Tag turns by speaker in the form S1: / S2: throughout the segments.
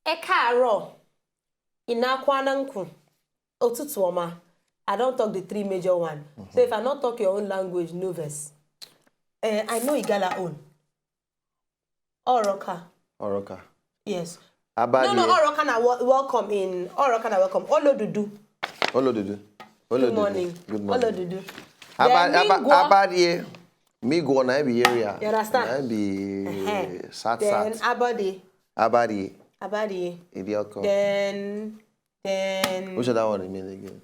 S1: Ekaro. Inakwananku. Otutuoma. I don't talk the three major ones. So if I don't talk your own language, no verse. I know Igala own. Oroka.
S2: Oroka.
S1: Yes.
S2: Abadi.
S1: No, Oroka na welcome in. Oroka na welcome. Olodudu.
S2: Olodudu.
S1: Good morning.
S2: Good morning.
S1: Olodudu.
S2: Abadi. Migo na every area.
S1: You understand?
S2: Na be sat.
S1: Then Abadi.
S2: Idioko.
S1: Then.
S2: Which that one mean again?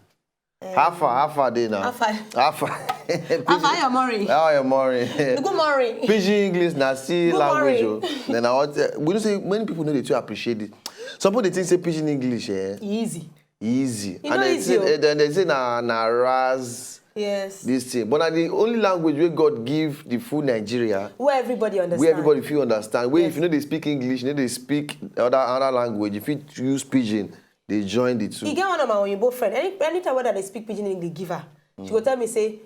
S2: Half day now. Half.
S1: How you morning?
S2: How you morning?
S1: Good morning.
S2: Pidgin English na still language. Then I want. We don't say many people know they too appreciate it. Some people they think say Pidgin English
S1: easy.
S2: And then they say na raz.
S1: Yes.
S2: This thing, but the only language where God give the full Nigeria,
S1: where everybody understand,
S2: where everybody feel understand. Where if you know they speak English, you know they speak other language. If you use Pidgin, they join the two.
S1: You get one of my Oyinbo friend. Anytime whether they speak Pidgin English, give her. She go tell me say,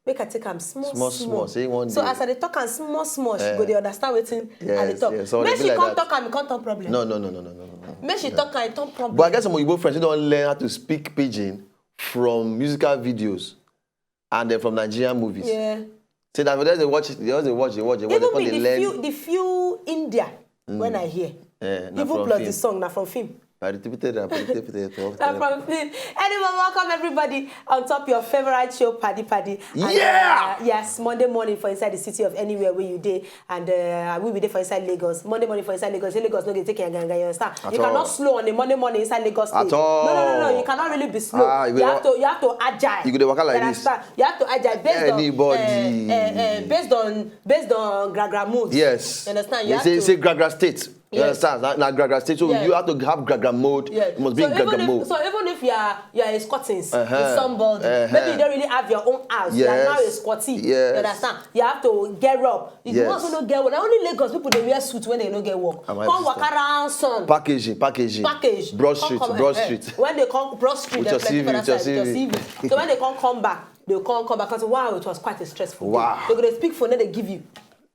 S1: make I take them small.
S2: Say one day.
S1: So as I talk and small, she go they understand wetin I dey talk.
S2: Yes. So
S1: make she
S2: like
S1: come talk and me come turn problem.
S2: No.
S1: Make she talk and turn problem.
S2: But I guess some Oyinbo friends don't learn how to speak Pidgin from musical videos. And then from Nigerian movies.
S1: Yeah.
S2: So that they watch.
S1: Even the few India when I hear. Even plus film. The song now from film.
S2: From film.
S1: Anyway, welcome everybody on top your favorite show, Paddy. And, yes, Monday morning for inside the city of anywhere where you day, and we'll be there for inside Lagos. Monday morning for inside Lagos. Lagos no get take your ganga, you understand? You cannot slow on the Monday morning inside Lagos.
S2: At all.
S1: No. You cannot really be slow. You have to agile.
S2: You go to work like this.
S1: You have to agile based on Gragra mood.
S2: Yes.
S1: You understand?
S2: You say Gragra state. You understand? Now Gragra state. So you have to have Gragra mode.
S1: Yeah.
S2: You must be in Gragra mode.
S1: So even if you are a squattings with somebody, maybe you don't really have your own house. You are now a squatty.
S2: Yes.
S1: You understand? You have to get up. You also don't get work. Now only Lagos people they wear suits when they don't get work. Come walk around son.
S2: Packaging. Broad street.
S1: When they come Broad Street,
S2: with your CV.
S1: So when they come back, they'll come back because wow, it was quite a stressful day. They're gonna speak for then they give you.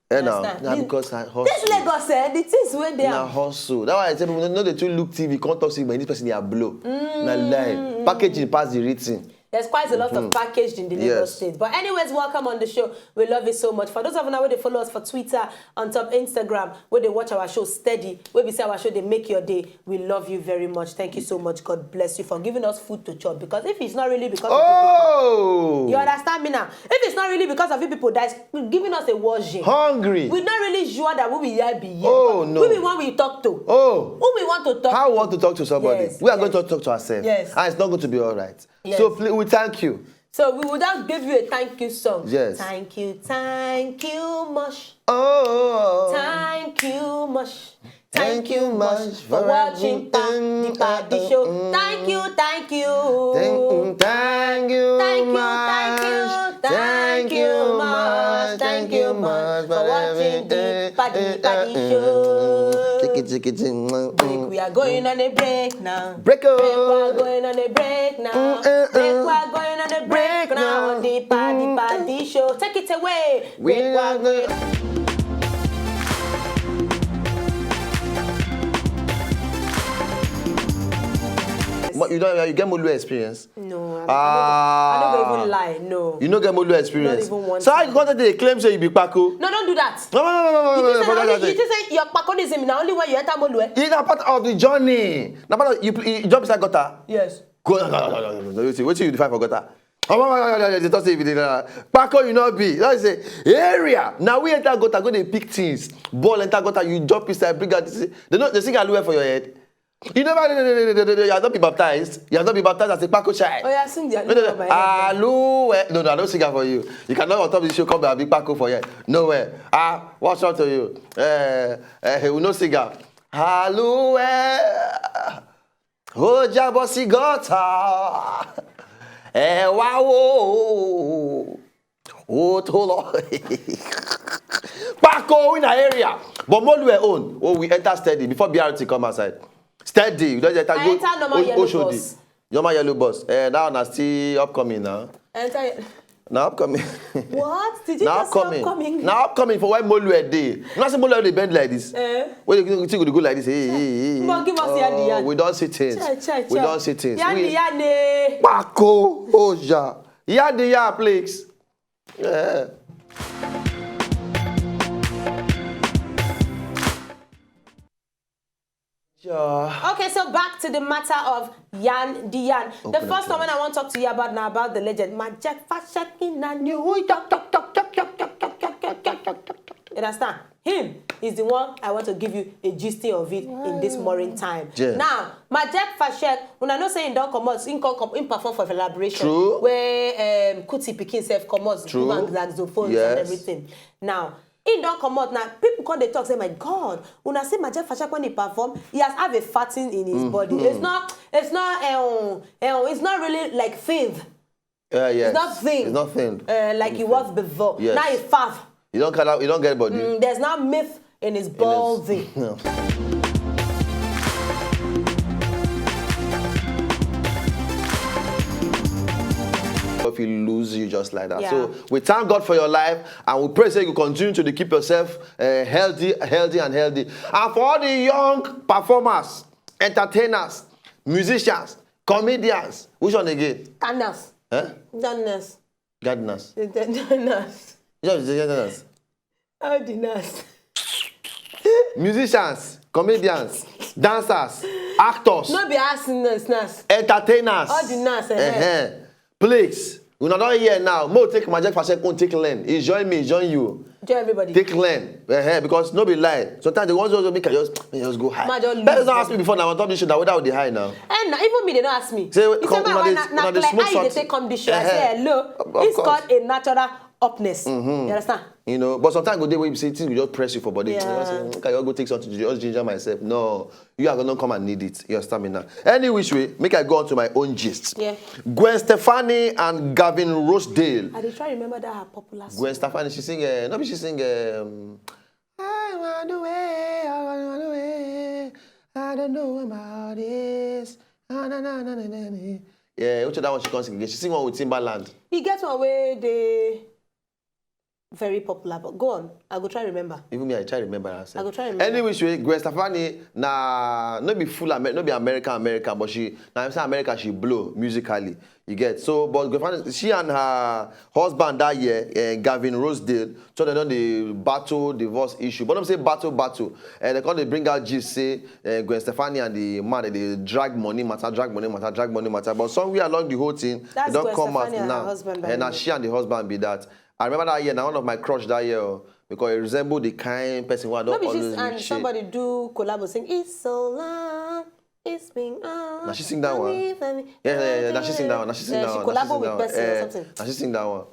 S2: Because I hustle.
S1: This Lagos the things where they are.
S2: Hustle. That's why I tell people no they too look TV, can't talk to but this person they are blow. Na lie. Packaging pass the written.
S1: There's quite a lot of packaged in the Lagos state. But anyways, welcome on the show. We love you so much. For those of you now where they follow us for Twitter, on top Instagram, where they watch our show steady, where we say our show, they make your day. We love you very much. Thank you so much. God bless you for giving us food to chop. Because if it's not really because of you people, you understand me now? If it's not really because of you people that's giving us a washing.
S2: Hungry.
S1: We're not really sure that we will be here.
S2: Oh, no.
S1: Who we want we talk to?
S2: Oh.
S1: Who we want to talk
S2: How we want to talk to somebody?
S1: Yes,
S2: we are going to talk to ourselves.
S1: Yes.
S2: And it's not going to be all right.
S1: Yes.
S2: So please, we thank you.
S1: So we would now give you a thank you song.
S2: Yes.
S1: Thank you much.
S2: Oh.
S1: Thank you much. Thank you much for watching the Paddy Show. Thank you.
S2: Thank you much.
S1: Thank you much for watching the Paddy Show. We are going on a break now.
S2: Break
S1: we are going on a break now. We are going on a break now on the Paddy Show. Take it away.
S2: We are going. You get Molu experience?
S1: No, I don't even lie. No.
S2: You don't get Molu experience?
S1: Not even one.
S2: So how you contact they claim say you be Paco?
S1: No, don't do that.
S2: No.
S1: You just say your Paconism now only when you enter Molu.
S2: It's a part of the journey. Now, part of you jump inside gutter.
S1: Yes.
S2: Go. No. What you define for gutter? They don't say Paco, you know be. Let's say area. Now we enter gutter, go they pick things. Ball enter gutter, you jump inside, bring out. They sing Aluwe for your head. You never, you have not been baptized. You have not been baptized as a Paco child.
S1: Oh, yeah, sing the Aluwe.
S2: No, I don't sing it for you. You cannot on top of the show come back big Paco for you. Nowhere. What's wrong to you? He will not sing it. Aluwe. Oh, Jabosi Gota. Wow. Oh, Tolo. Paco in our area. But Molu own. Oh, we enter steady before BRT come outside. Steady. You don't enter
S1: normal yellow bus.
S2: Normal yellow bus. That one is still upcoming now.
S1: Enter.
S2: Now upcoming.
S1: What? Did you
S2: Now
S1: just say
S2: upcoming.
S1: upcoming?
S2: Now upcoming for why Molu a day. You not say Molu they bend like this. When you think we go like this, hey.
S1: Come on, give us Yandi.
S2: We don't see things. We don't see things.
S1: Yandi.
S2: Bako, Oja. Yandi, please. Yeah.
S1: Okay, so back to the matter of Yan Diyan. The first one I want to talk to you about now about the legend. Majek Fashek na new. You understand? Him is the one I want to give you a gist of it in this morning time.
S2: Yeah.
S1: Now, Majek Fashek, when I know saying don't come out, in perform for collaboration.
S2: True.
S1: Where Kuti Pikin self come out,
S2: True.
S1: saxophones
S2: Yes.
S1: and everything. Now, he don't come out now. People come they talk say, my God, when I see Majek Fashek when he perform, he has have a fatting in his body. It's not really like thin.
S2: Yes.
S1: It's not thin.
S2: It's not thin.
S1: Like it was before.
S2: Yes.
S1: Now it's fat.
S2: You don't get body.
S1: There's now myth in his body.
S2: If you lose you just like that.
S1: Yeah.
S2: So we thank God for your life and we pray that you continue to keep yourself healthy. And for all the young performers, entertainers, musicians, comedians, which one again?
S1: Gardeners.
S2: Gardeners.
S1: Gardeners.
S2: Gardeners.
S1: Gardeners.
S2: Musicians, comedians, dancers, actors.
S1: Not be asking us.
S2: Entertainers.
S1: All the nurse.
S2: Please, we are not here now. Mo take Majek Fashek, take learn. He join me, join you.
S1: Join everybody.
S2: Take learn. Because no be lie. Sometimes the ones who make just go high. That's not ask me before now. I thought this show that without the high now.
S1: And now, even me, they don't ask me.
S2: Say,
S1: He said, now, they say come this show. I say, hello. It's called a natural upness. You understand?
S2: You know, but sometimes go there where you say things will just press you for body.
S1: Yeah.
S2: You know, say, okay, I'll go take something to just ginger myself. No, you are gonna come and need it. You understand me now? Any which way, make I go on to my own gist.
S1: Yeah.
S2: Gwen Stefani and Gavin Rosedale.
S1: I did try to remember that her popular song.
S2: Gwen Stefani, she sing, I run away, I don't know about this. Yeah, which of that one she can't sing again? She sing one with Timbaland.
S1: He gets one way they very popular, but go on. I go try remember.
S2: Even me, I try to remember herself.
S1: I go try remember.
S2: Anyway, Gwen Stefani, no be full, no be American, but she, now I'm saying America, she blow musically. You get so, but Gwen Stefani, she and her husband that year, Gavin Rosedale, so they know the battle divorce issue. But I'm saying battle, and they call they bring out gist say Gwen Stefani and the man they drag money matter. But somewhere along the whole thing,
S1: that's
S2: they don't
S1: Gwen
S2: come
S1: Stefani
S2: out
S1: and
S2: now.
S1: her husband,
S2: And now she and the husband be that. I remember that year, now one of my crush that year, because it resembled the kind person who I don't always
S1: and somebody do collab sing, it's so long, it's been on.
S2: Now she sing that one. Yeah. Now she sing that one.
S1: She collab with person or something.
S2: Now she sing that one.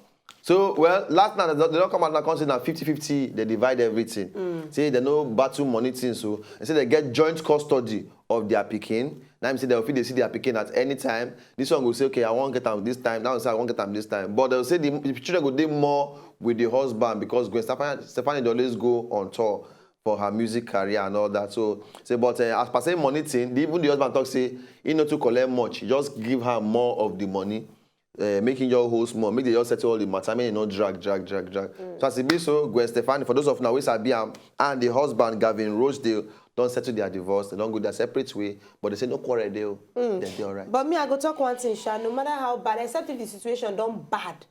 S2: So, well, last night, they don't come out and say now 50-50, they divide everything. Say they no battle money thing, so they say they get joint custody of their pikin. Now I'm saying they see their pikin at any time. This one will say, okay, I won't get them this time. That one say, I won't get them this time. But they'll say the children will do more with the husband because Gwen Stefani always go on tour for her music career and all that. So, say, but as per say money thing, even the husband talk say, he not to collect much. He just give her more of the money. Making your host more, make the just settle all the matter, I mean, you know, drag. So as it be so, Gwen Stefani, for those of now, and the husband, Gavin Rosedale, don't settle their divorce, they don't go their separate way, but they say no quarrel deal, they're all right.
S1: But me, I go talk one thing, Sha, no matter how bad, except if the situation don't bad,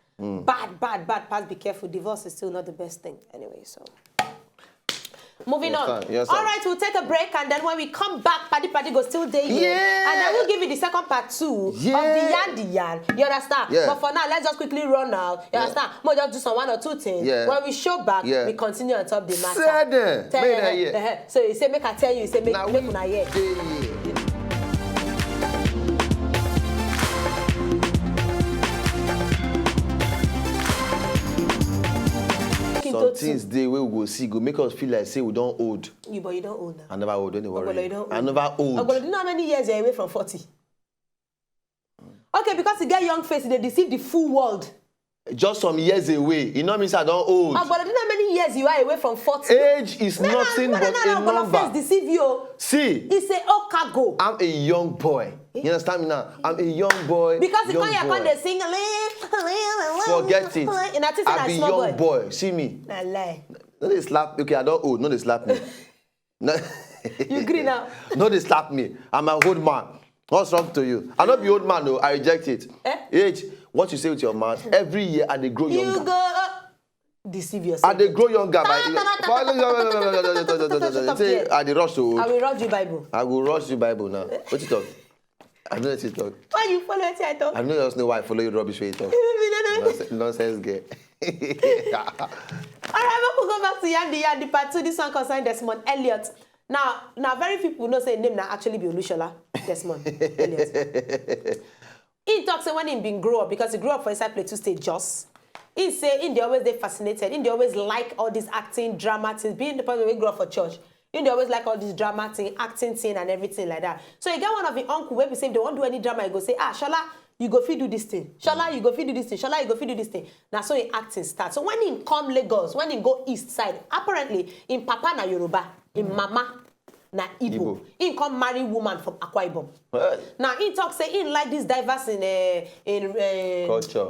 S1: pass, be careful, divorce is still not the best thing anyway, so. Moving on.
S2: Yes,
S1: all right, we'll take a break, and then when we come back, Paddy go still there.
S2: Yeah.
S1: And then we'll give you the second part 2 of the Yan. You understand?
S2: Yeah.
S1: But for now, let's just quickly run out. You understand? We'll just do some 1 or 2 things.
S2: Yeah.
S1: When we show back, we continue on top of the matter. So you say, make I tell you, you say, make una hear.
S2: Some things they we go see go make us feel like say we don't old.
S1: You, but you don't old now.
S2: I never old, don't worry.
S1: You don't
S2: I never old.
S1: Do you know how many years you're away from 40? Okay, because you get young face, they deceive the full world.
S2: just some years away. You know me, say I don't old.
S1: Oh, but I don't know how many years you are away from 40.
S2: Age is nothing but a number.
S1: Deceive you.
S2: See,
S1: He say, oh, cargo.
S2: I'm a young boy. You understand me now? I'm a young boy.
S1: Because the
S2: young
S1: when they sing,
S2: forget it.
S1: And I think
S2: I'm a
S1: small
S2: young boy. See me.
S1: I lie.
S2: No, they slap. Okay, I don't old. No, they slap me. No.
S1: You agree now?
S2: No, they slap me. I'm an old man. What's wrong to you? I'm not the old man, though. I reject it. Age, what you say with your mouth, every year and they grow younger.
S1: You go deceive yourself.
S2: And they grow younger. And they rush to.
S1: I will rush you Bible.
S2: I will rush you Bible now. What you talk? I know what you talk.
S1: Why you follow it I talk?
S2: I know you just know why I follow you rubbish way you talk. Nonsense girl.
S1: Alright, we go back to Yandi part 2. This one concerns Desmond Elliot. Now, very few people know say name now actually be Olushola Desmond Elliot. He talks when he been grow up because he grew up for inside Plateau State Jos. He say in they always they fascinated. In they always like all this acting, drama things. Being the person we grew up for church. In they always like all this drama thing, acting thing and everything like that. So he got one of his uncle where we say if they won't do any drama, he go say, Shola, you go fit do this thing. Shola, you go fit do this thing. Shola, you go fit do this thing. Now so he acting start. So when he come Lagos, when he go east side, apparently in Papa na Yoruba, in Mama na Igbo. He come marry woman from Akwa Ibom. Now he talk say he like this diverse in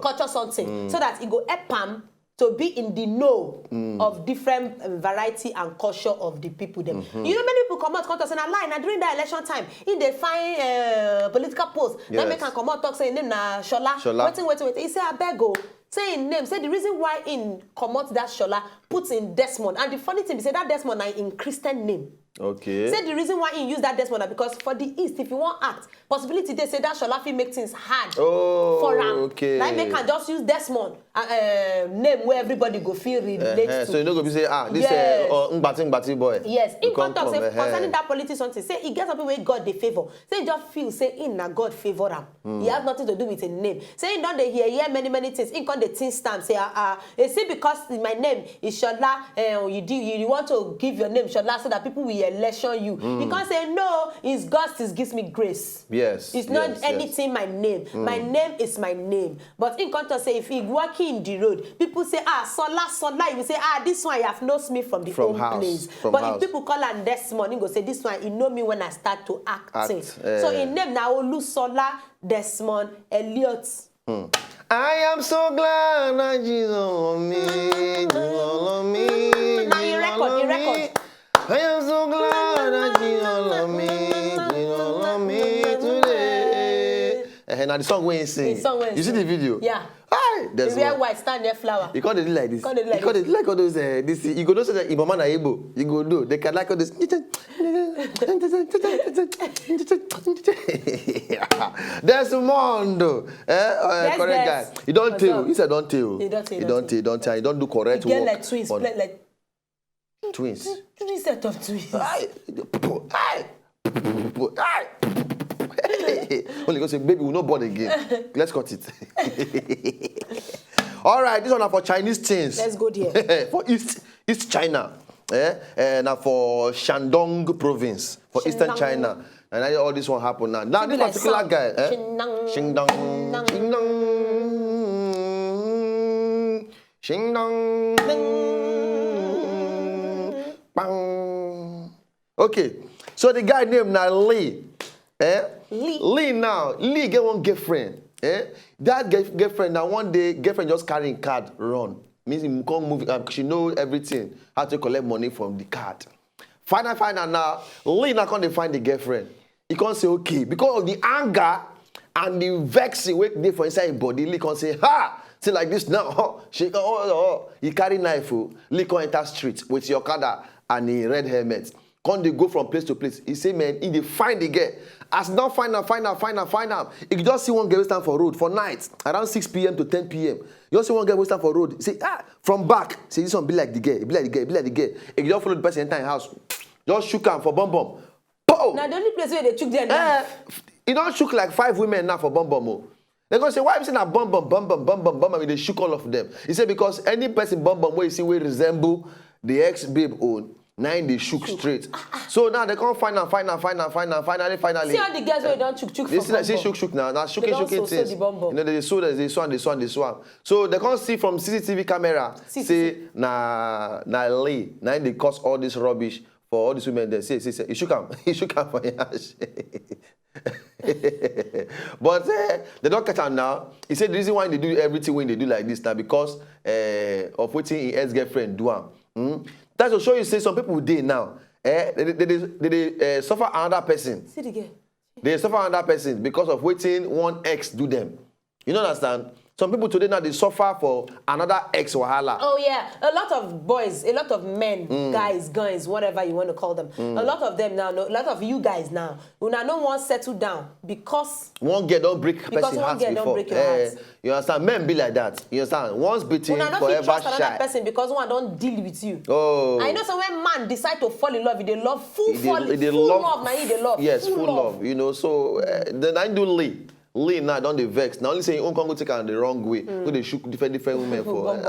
S1: culture something, so that he go help him to be in the know of different variety and culture of the people them. You know many people come out say na lie na during the election time in they find political post. Yes. Then make can come out talk say name na Shola. Wait. He say abeg say in name, say the reason why in come out that Shola puts in Desmond. And the funny thing is say that Desmond is in Christian name.
S2: Okay.
S1: Say the reason why he use that Desmond because for the East, if you want act, possibility they say that Shola fit make things hard for him.
S2: Okay.
S1: Like they can just use Desmond name where everybody go feel relate to.
S2: So you know go be say this Ngbati boy.
S1: Yes. In contact say concerning that politics something, say he gets something where God they favor. Say he just feel say in na God favor him. He has nothing to do with a name. Say he don't they hear many things. In con the thing stamp say see because my name is Shola you want to give your name Shola so that people will election you. You can't say no, it's God gives me grace.
S2: Yes.
S1: It's not anything my name. My name is my name. But in context say if he walking in the road, people say Sola, you say this one I have knows me from the home place. But if people call and Desmond, you go say this one he know me when I start to acting. So in name now Olusola Desmond Elliot.
S2: I am so glad that Jesus on me.
S1: Now you record.
S2: I am so glad that you love me today. Now the song when he sing. You see the video?
S1: Yeah.
S2: There's
S1: wear white stand there flower.
S2: You can't do like this. You can't do like all those this. You go do say that Imama na Igbo. You go do. They can like all this. There's Mondo. Correct guy. You don't tell. He said don't tell. You don't tell. You don't do correct work.
S1: You get like twins. Like
S2: twins.
S1: 3 set of twins.
S2: Only go say, baby, we'll not born again. Let's cut it. All right, this one are for Chinese things.
S1: Let's go there.
S2: For East China. Now for Shandong province. For Eastern China. And all this one happen now. Now, this particular guy. Shingdong. Okay, so the guy named now Lee. Lee now. Lee get one girlfriend. That girlfriend now one day girlfriend just carrying card run. Means he can't move. She know everything. How to collect money from the card. Final now. Lee now can't find the girlfriend. He can't say okay because of the anger and the vexing wake there for inside his body. Lee can't say ha. See like this now. He carry knife. Lee can't enter street with your car and the red helmet. Can't they go from place to place? He say, man, if they find the girl, as not find out. If you just see one girl stand for road for night, around 6 p.m. to 10 p.m. You just see one girl stand for road. You say, from back. Say, this one be like the girl. Be like the girl. If you don't follow the person enter your house, just shook him for bum.
S1: Now the only place where they shook their knife.
S2: He don't shook like 5 women now for bum. They're going to say, why are you saying that bum? I mean, they shook all of them. He said, because any person bum where you see will resemble the ex-babe own, Now they shook straight. So now they can't finally.
S1: See all the girls where you don't chook for
S2: see shook now. Now shooking things. You know, they saw So they can't see from CCTV camera. Say na lay. Now they cause all this rubbish for all these women. They say you should come for your ass. But they don't catch on now. He said the reason why they do everything when they do like this now because of what his ex-girlfriend do. That's to show you say some people dey now. They suffer another person.
S1: See the girl.
S2: They suffer another person because of waiting one ex do them. You don't understand? Some people today now they suffer for another ex wahala.
S1: Oh yeah, a lot of boys, a lot of men, guys, whatever you want to call them. A lot of them now, a lot of you guys now, who now don't want to settle down because
S2: one girl don't break person's heart before.
S1: Don't break your heart.
S2: You understand? Men be like that. You understand? Once beaten, forever
S1: don't trust
S2: shy.
S1: another person because one don't deal with you.
S2: Oh.
S1: I know so when man decide to fall in love, they love full love. Now they love.
S2: Yes, full love. You know, so then I do Lee now don't they vex. Now only saying you can't take her the wrong way. So they shoot different women for.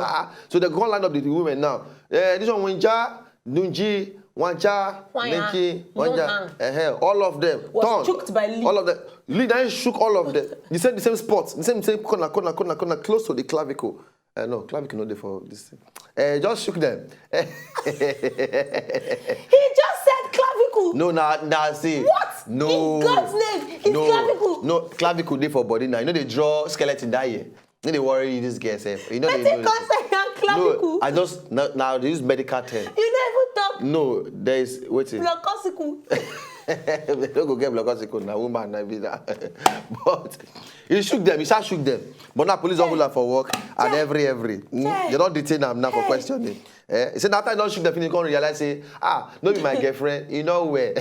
S2: So they go line up the women now. This one Winja, Nunji, Wanja, Neki, Wanja. All of them.
S1: Was shooked by Lee.
S2: All of them. Lee then shook all of them. They said the same spots. The same corner, close to the clavicle. No, clavicle not there for this thing. Just shook them.
S1: He just said clavicle.
S2: No, nah, see.
S1: What?
S2: No.
S1: In God's name, it's clavicle.
S2: No, clavicle there for body now. You know they draw skeleton that year. You know they worry you this guy self. You know they do
S1: clavicle.
S2: No, I just now they use medical term.
S1: You never talk.
S2: No, there is waiting.
S1: Blockosicle.
S2: They don't go get blockosicle now, woman now be that. But he shook them, he start shook them. But now police don't hold her for work and every. They don't detain them now for questioning. He said after I don't shoot them, you can't realize say, don't be my girlfriend, you know where.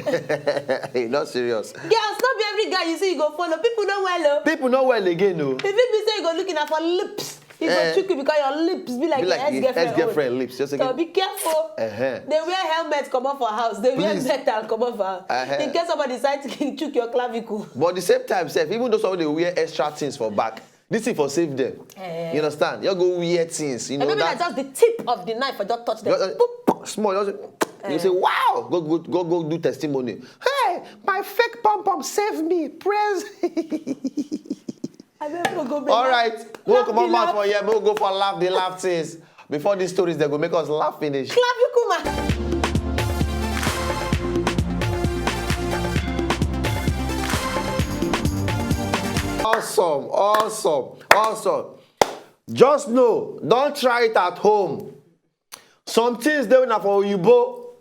S2: You're not serious.
S1: Girls, not be every guy you see you go follow. People know well.
S2: People know well again, no.
S1: If people say you go looking at for lips. You go trick you because your lips be like your
S2: ex-girlfriend lips. Just
S1: so be careful. They wear helmets come off for house. They wear metal come off for house. In case somebody decides to trick your clavicle.
S2: But at the same time, even though somebody wear extra things for back, this thing for save them. You understand? You go wear things. You know
S1: maybe that's just the tip of the knife. I just touch them.
S2: Small. You say, wow, go do testimony. Hey, my fake pom-pom saved me. Praise. All right, we'll come on mouth for here. We'll go for laugh. They laugh things before these stories. They go make us laugh finish.
S1: Clavicle.
S2: Awesome. Just know, don't try it at home. Some things they are for Oyibo.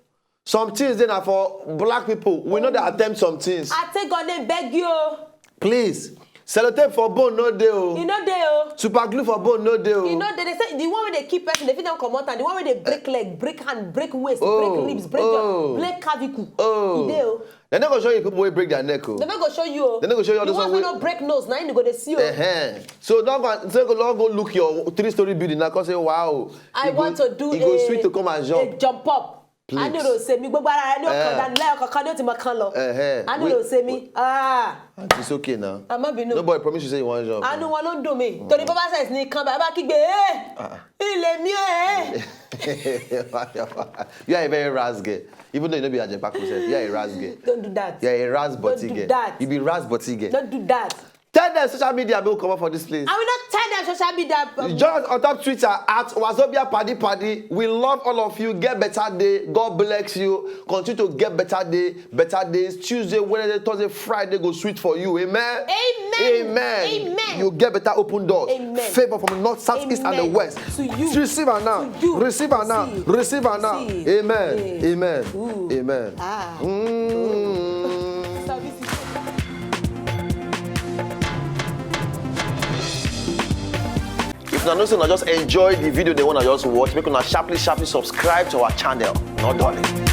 S2: Some things they are for black people. We know they attempt some things.
S1: I take on them, beg you.
S2: Please. Sellotape for bone, no deal.
S1: You know they.
S2: Super glue for bone, no deal.
S1: You know they say the one where they keep person, they fit them come out, and the one where they break leg, break hand, break waist, break ribs, break jaw, break clavicle.
S2: They're not gonna show you people who break their neck.
S1: They're not gonna show you.
S2: They're not gonna show you all
S1: the
S2: those
S1: ones who don't break nose. Now you go to see you.
S2: So don't go look your 3-story building now. Cause say wow.
S1: I want to do
S2: it goes sweet to come and jump.
S1: A jump up. Please. I know they'll say me, but I know I know they'll say me.
S2: It's okay now. Nobody promise you say you want to jump.
S1: I know one do me. Tony Papa says, "Ni come back, kick
S2: You are a very ras girl. Even though you don't be a Jepaku, you are a ras girl.
S1: Don't do that.
S2: You are a ras butty girl. You be ras butty girl.
S1: Don't do that.
S2: Tell them social media will come up for this place.
S1: I will not tell them social media.
S2: Just on top Twitter at Wazobia Paddy. We love all of you. Get better day. God bless you. Continue to get better day, better days. Tuesday, Wednesday, Thursday, Friday go sweet for you. Amen.
S1: Amen.
S2: You get better open doors.
S1: Amen.
S2: Favor from the north, south, east, and the west.
S1: To you.
S2: Receive her now. Receive her now. Receive her now. Amen. Amen. Amen. If you know, just enjoy the video they want to just watch, make una sharply subscribe to our channel. Not darling.